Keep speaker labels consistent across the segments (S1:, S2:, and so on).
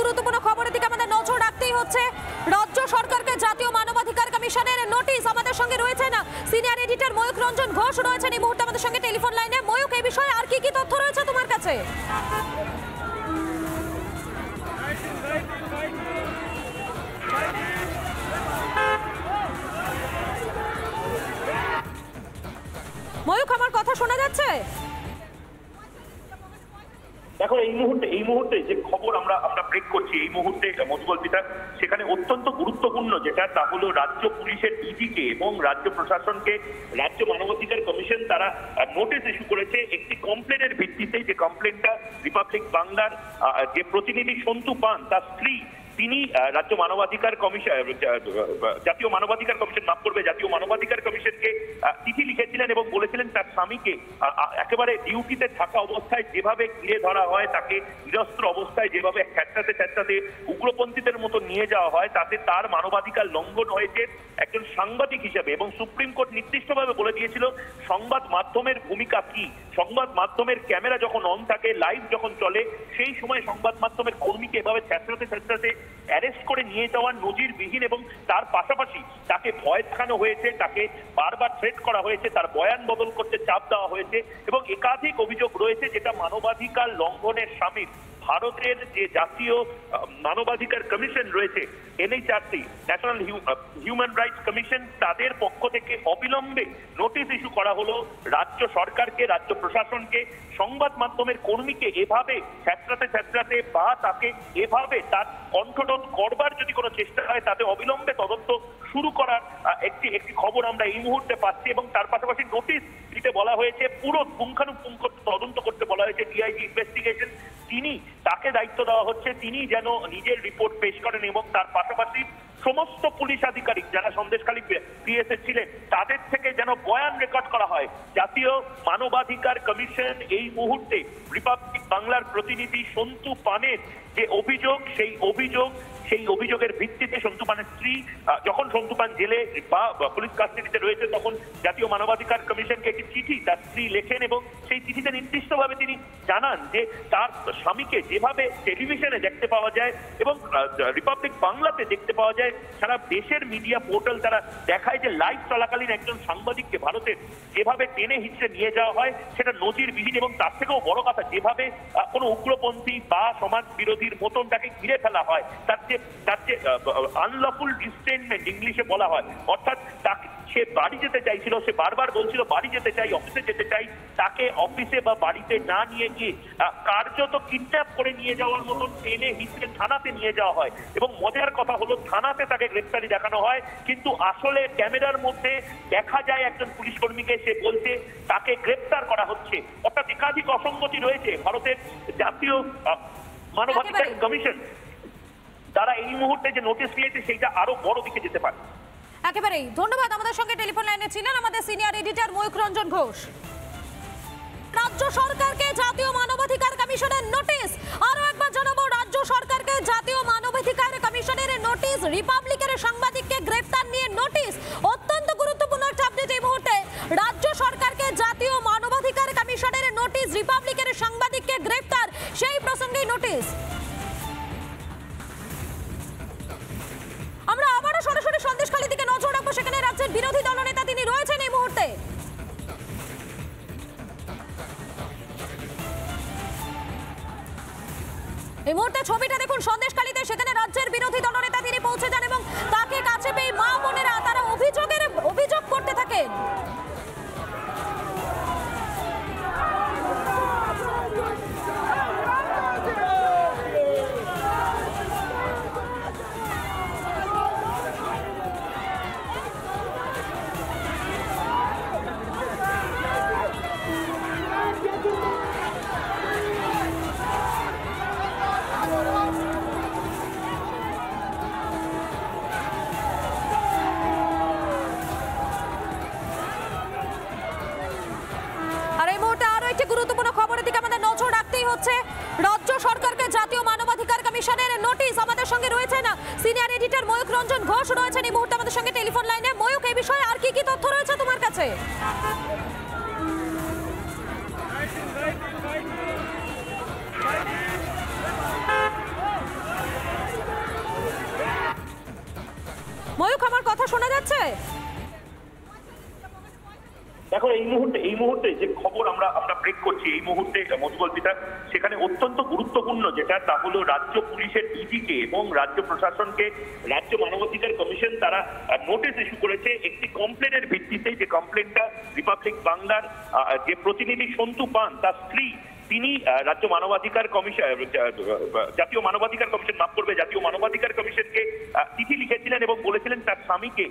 S1: গুরুত্বপূর্ণ খবরের দিকে আমাদের নজর রাখতেই হচ্ছে। রাজ্য সরকারকে জাতীয় মানবাধিকার কমিশনের নোটিশ। আমাদের সঙ্গে রয়েছেন সিনিয়র এডিটর ময়ূক রঞ্জন ঘোষ, রয়েছেন এই মুহূর্তে আমাদের সঙ্গে টেলিফোন লাইনে। ময়ূক, এই বিষয়ে আর কি কি তথ্য রয়েছে তোমার কাছে? ময়ূক, আমার কথা শোনা যাচ্ছে?
S2: দেখো, এই মুহূর্তে যে খবর আমরা ব্রেক করছি এই মুহূর্তে মধুকল্পিতা, সেখানে অত্যন্ত গুরুত্বপূর্ণ যেটা তা হলো রাজ্য পুলিশের ডিজিকে এবং রাজ্য প্রশাসনকে রাজ্য মানবাধিকার কমিশন তারা নোটিশ ইস্যু করেছে একটি কমপ্লেনের ভিত্তিতে। যে কমপ্লেনটা রিপাবলিক বাংলার যে প্রতিনিধি সন্তু পান তার স্ত্রী, তিনি রাজ্য মানবাধিকার কমিশন জাতীয় মানবাধিকার কমিশন মাফ করবে জাতীয় মানবাধিকার কমিশনকে চিঠি লিখেছিলেন এবং বলেছিলেন তার স্বামীকে একেবারে ডিউটিতে থাকা অবস্থায় যেভাবে ঘিরে ধরা হয়, তাকে নিরস্ত্র অবস্থায় যেভাবে ছেঁচড়াতে উগ্রপন্থীদের মতো নিয়ে যাওয়া হয়, তাতে তার মানবাধিকার লঙ্ঘন হয়েছে একজন সাংবাদিক হিসেবে। এবং সুপ্রিম কোর্ট নির্দিষ্টভাবে বলে দিয়েছিল সংবাদ মাধ্যমের ভূমিকা কি। সংবাদ মাধ্যমের ক্যামেরা যখন অন থাকে, লাইভ যখন চলে, সেই সময় সংবাদ মাধ্যমের কর্মীকে এভাবে ছেঁচড়াতে অ্যারেস্ট করে নিয়ে যাওয়ার নজিরবিহীন। এবং তার পাশাপাশি তাকে ভয় দেখানো হয়েছে, তাকে বারবার থ্রেট করা হয়েছে, তার বয়ান বদল করতে চাপ দেওয়া হয়েছে এবং একাধিক অভিযোগ রয়েছে যেটা মানবাধিকার লঙ্ঘনের শামিল। ভারতের যে জাতীয় মানবাধিকার কমিশন রয়েছে NHRC, national human rights commission, তাদের পক্ষ থেকে অবিলম্বে নোটিশ ইস্যু করা হলো রাজ্য সরকারকে, রাজ্য প্রশাসনকে। সংবাদ মাধ্যমের কর্মীকে এভাবে ছেঁচড়াতে বা তাকে এভাবে তার কণ্ঠরোধ করবার যদি কোনো চেষ্টা হয়, তাতে অবিলম্বে তদন্ত শুরু করার একটি খবর আমরা এই মুহূর্তে পাচ্ছি। এবং তার পাশাপাশি নোটিশ দিতে বলা হয়েছে, পুরো পুঙ্খানুপুঙ্খ তদন্ত করতে বলা হয়েছে ডিআইজি ইনভেস্টিগেশন। তাকে দায়িত্ব দেওয়া হচ্ছে, তিনি যেন নিজের রিপোর্ট পেশ করেন এবং তার পাশাপাশি সমস্ত পুলিশ আধিকারিক যারা সন্দেশখালী পিএসএ ছিলেন তাদের থেকে যেন বয়ান রেকর্ড করা হয়। জাতীয় মানবাধিকার কমিশন এই মুহূর্তে রিপাবলিক বাংলার প্রতিনিধি সন্তু পানের যে অভিযোগ, সেই অভিযোগের ভিত্তিতে সন্তু পানের স্ত্রী, যখন সন্তু পান জেলে বা পুলিশ কাস্টাডিতে রয়েছে, তখন জাতীয় মানবাধিকার কমিশনকে একটি চিঠি তার স্ত্রী লেখেন এবং সেই চিঠিতে নির্দিষ্টভাবে তিনি জানান যে তার স্বামীকে যেভাবে টেলিভিশনে দেখতে পাওয়া যায় এবং রিপাবলিক বাংলাতে দেখতে পাওয়া যায়, সারা দেশের মিডিয়া পোর্টাল তারা দেখায় যে লাইভ চলাকালীন একজন সাংবাদিককে ভারতের যেভাবে টেনে হিচড়ে নিয়ে যাওয়া হয় সেটা নজিরবিহীন। এবং তার থেকেও বড় কথা, যেভাবে কোনো উগ্রপন্থী বা সমাজ বিরোধীর মতন তাকে ঘিরে ফেলা হয়, তার যে আনলফুল রিস্ট্রেনমেন্ট ইংলিশে বলা হয়, অর্থাৎ তাকে সে বাড়ি যেতে চাইছিল, সে বারবার বলছিল বাড়ি যেতে চাই, অফিসে যেতে চাই, তাকে অফিসে বা বাড়িতে না নিয়ে গিয়ে কার্যত কিডন্যাপ করে নিয়ে যাওয়ার মতন টেনে হিচড়ে থানাতে নিয়ে যাওয়া হয়। এবং মজার কথা হলো, থানাতে তাকে গ্রেফতারি দেখানো হয়, কিন্তু আসলে ক্যামেরার মধ্যে দেখা যায় একজন পুলিশ কর্মীকে, সে বলছে তাকে গ্রেফতার করা হচ্ছে। অর্থাৎ একাধিক অসঙ্গতি রয়েছে। ভারতের জাতীয় মানবাধিকার কমিশন তারা এই মুহূর্তে যে নোটিশ দিয়েছে সেইটা আরো বড় দিকে যেতে পারে।
S1: একেবারেই ধন্যবাদ। আমাদের সঙ্গে টেলিফোন লাইনে ছিলেন আমাদের সিনিয়র এডিটর ময়ূক রঞ্জন ঘোষ। রাজ্য সরকারকে জাতীয় মানবাধিকার কমিশনের নোটিশ। আরো একবার জানাবো, রাজ্য সরকারকে জাতীয় মানবাধিকার কমিশনের নোটিশ, রিপাবলিকের সাংবাদিককে গ্রেফতার নিয়ে নোটিশ। অত্যন্ত গুরুত্বপূর্ণ একটা আপডেট এই মুহূর্তে। রাজ্য সরকারকে জাতীয় মানবাধিকার কমিশনের নোটিশ, রিপাবলিকের সাংবাদিককে গ্রেফতার, সেই প্রসঙ্গে নোটিশ। আমরা আবারও সরাসরি সন্দেশখালী দিকে নজর রাখবো, সেখানে রাজ্যের বিরোধী দলনেতা তিনি রয়েছেন এই মুহূর্তে। এই মুহূর্তে ছবিটা দেখুন সন্দেশখালীতে, সেখানে রাজ্যের বিরোধী দলনেতা তিনি পৌঁছে যান এবং তাকে কাছে পেয়ে মা বোনেরা তারা অভিযোগ করতে থাকেন। গুরুত্বপূর্ণ খবরের দিকে আমাদের নজর রাখতেই হচ্ছে। রাজ্য সরকারকে জাতীয় মানবাধিকার কমিশনের নোটিশ। আমাদের সঙ্গে রয়েছেন সিনিয়র এডিটর ময়ূক রঞ্জন ঘোষ, রয়েছেন এই মুহূর্তে আমাদের সঙ্গে টেলিফোন লাইনে। ময়ূক, এই বিষয়ে আর কি কি তথ্য রয়েছে তোমার কাছে? শোনা যাচ্ছে?
S2: দেখো এই মুহূর্তে যে খবর আমরা ব্রেক করছি এই মুহূর্তে মধুকল্পিতা, সেখানে অত্যন্ত গুরুত্বপূর্ণ যেটা তা হলো রাজ্য পুলিশের ডিজিকে এবং রাজ্য প্রশাসনকে রাজ্য মানবাধিকার কমিশন তারা নোটিশ ইস্যু করেছে একটি কমপ্লেনের ভিত্তিতে। যে কমপ্লেনটা রিপাবলিক বাংলার যে প্রতিনিধি সন্তু পান তার স্ত্রী তিনি রাজ্য মানবাধিকার কমিশন জাতীয় মানবাধিকার কমিশনকে চিঠি লিখেছিলেন এবং বলেছিলেন তার স্বামীকে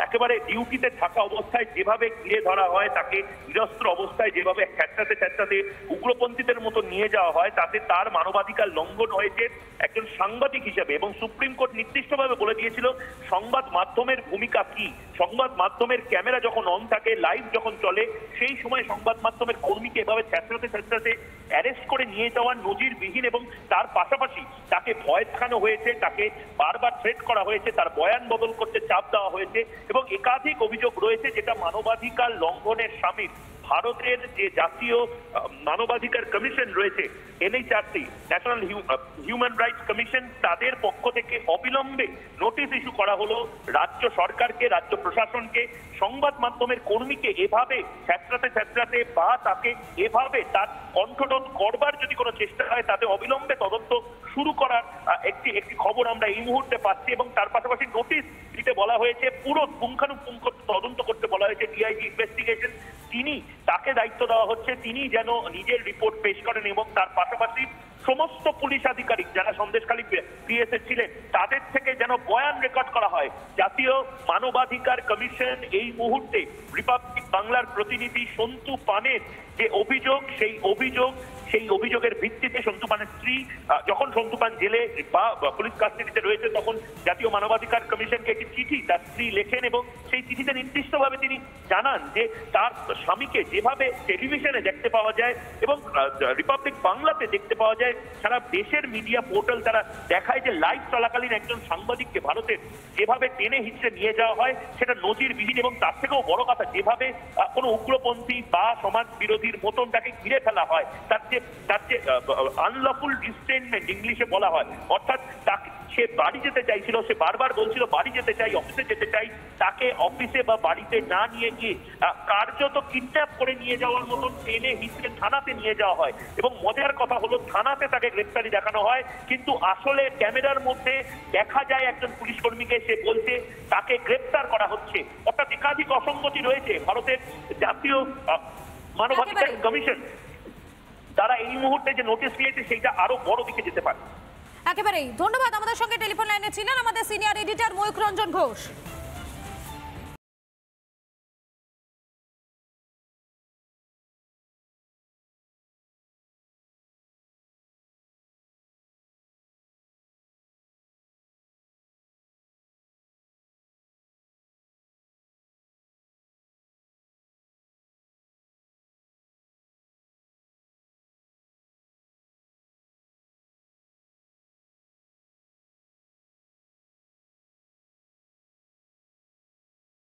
S2: একেবারে ডিউটিতে থাকা অবস্থায় যেভাবে ঘিরে ধরা হয়, তাকে নিরস্ত্র অবস্থায় যেভাবে ছেঁচড়াতে উগ্রপন্থীদের মতো নিয়ে যাওয়া হয়, তাতে তার মানবাধিকার লঙ্ঘন হয়েছে একজন সাংবাদিক হিসেবে। এবং সুপ্রিম কোর্ট নির্দিষ্টভাবে বলে দিয়েছিল সংবাদ মাধ্যমের ভূমিকা কি। সংবাদ মাধ্যমের ক্যামেরা যখন অন থাকে, লাইভ যখন চলে, সেই সময় সংবাদ মাধ্যমের কর্মীকে এভাবে ছেঁচড়াতে অ্যারেস্ট করে নিয়ে যাওয়ার নজিরবিহীন। এবং তার পাশাপাশি তাকে ভয় দেখানো হয়েছে, তাকে বারবার থ্রেট করা হয়েছে, তার বয়ান বদল করতে চাপ দেওয়া হয়েছে এবং একাধিক অভিযোগ রয়েছে যেটা মানবাধিকার লঙ্ঘনের শামিল। ভারতের যে জাতীয় মানবাধিকার কমিশন রয়েছে NHRC, national human rights commission, তাদের পক্ষ থেকে অবিলম্বে নোটিশ ইস্যু করা হলো রাজ্য সরকারকে, রাজ্য প্রশাসনকে। সংবাদ মাধ্যমের কর্মীকে এভাবে ছেঁচড়াতে বা তাকে এভাবে তার কণ্ঠরোধ করবার যদি কোনো চেষ্টা হয় তাতে অবিলম্বে তদন্ত শুরু করার একটি খবর আমরা এই মুহূর্তে পাচ্ছি। এবং তার পাশাপাশি নোটিশ দিতে বলা হয়েছে, পুরো পুঙ্খানুপুঙ্খ তদন্ত করতে বলা হয়েছে ডিআইজি ইনভেস্টিগেশন। তাকে দায়িত্ব দেওয়া হচ্ছে, তিনি যেন নিজের রিপোর্ট পেশ করেন এবং তার পাশাপাশি সমস্ত পুলিশ আধিকারিক যারা সন্দেশখালী পিএসএ ছিলেন তাদের থেকে যেন বয়ান রেকর্ড করা হয়। জাতীয় মানবাধিকার কমিশন এই মুহূর্তে রিপাবলিক বাংলার প্রতিনিধি সন্তু পানের যে অভিযোগ, সেই অভিযোগের ভিত্তিতে সন্তু পানের স্ত্রী, যখন সন্তু পান জেলে বা পুলিশ কাস্টাডিতে রয়েছে, তখন জাতীয় মানবাধিকার কমিশনকে একটি চিঠি তার স্ত্রী লেখেন এবং সেই চিঠিতে নির্দিষ্টভাবে তিনি জানান যে তার স্বামীকে যেভাবে টেলিভিশনে দেখতে পাওয়া যায় এবং রিপাবলিক বাংলাতে দেখতে পাওয়া যায়, সারা দেশের মিডিয়া পোর্টাল তারা দেখায় যে লাইভ চলাকালীন একজন সাংবাদিককে ভারতের যেভাবে টেনে হিঁচড়ে নিয়ে যাওয়া হয় সেটা নজিরবিহীন। এবং তার থেকেও বড় কথা, যেভাবে কোনো উগ্রপন্থী বা সমাজ বিরোধীর মতন তাকে ঘিরে ফেলা হয়, তার যে আনলফুল রিস্ট্রেনমেন্ট ইংলিশে বলা হয়, অর্থাৎ তাকে সে বাড়ি যেতে চাইছিল, সে বারবার বলছিল বাড়ি যেতে চাই, অফিসে যেতে চাই, তাকে অফিসে বা বাড়িতে না নিয়ে গিয়ে কার্যত কিডন্যাপ করে নিয়ে যাওয়ার মতন টেনে হিঁচড়ে থানাতে নিয়ে যাওয়া হয়। এবং মজার কথা হলো থানাতে তাকে গ্রেফতারি দেখানো হয়, কিন্তু আসলে ক্যামেরার মধ্যে দেখা যায় একজন পুলিশ কর্মীকে, সে বলছে তাকে গ্রেফতার করা হচ্ছে। অর্থাৎ একাধিক অসঙ্গতি রয়েছে। ভারতের জাতীয় মানবাধিকার কমিশন তারা এই মুহূর্তে যে নোটিশ দিয়েছে সেইটা আরো বড় দিকে যেতে পারে।
S1: একেবারেই ধন্যবাদ। আমাদের সঙ্গে টেলিফোন লাইনে ছিলেন আমাদের সিনিয়র এডিটর ময়ূখ রঞ্জন ঘোষ।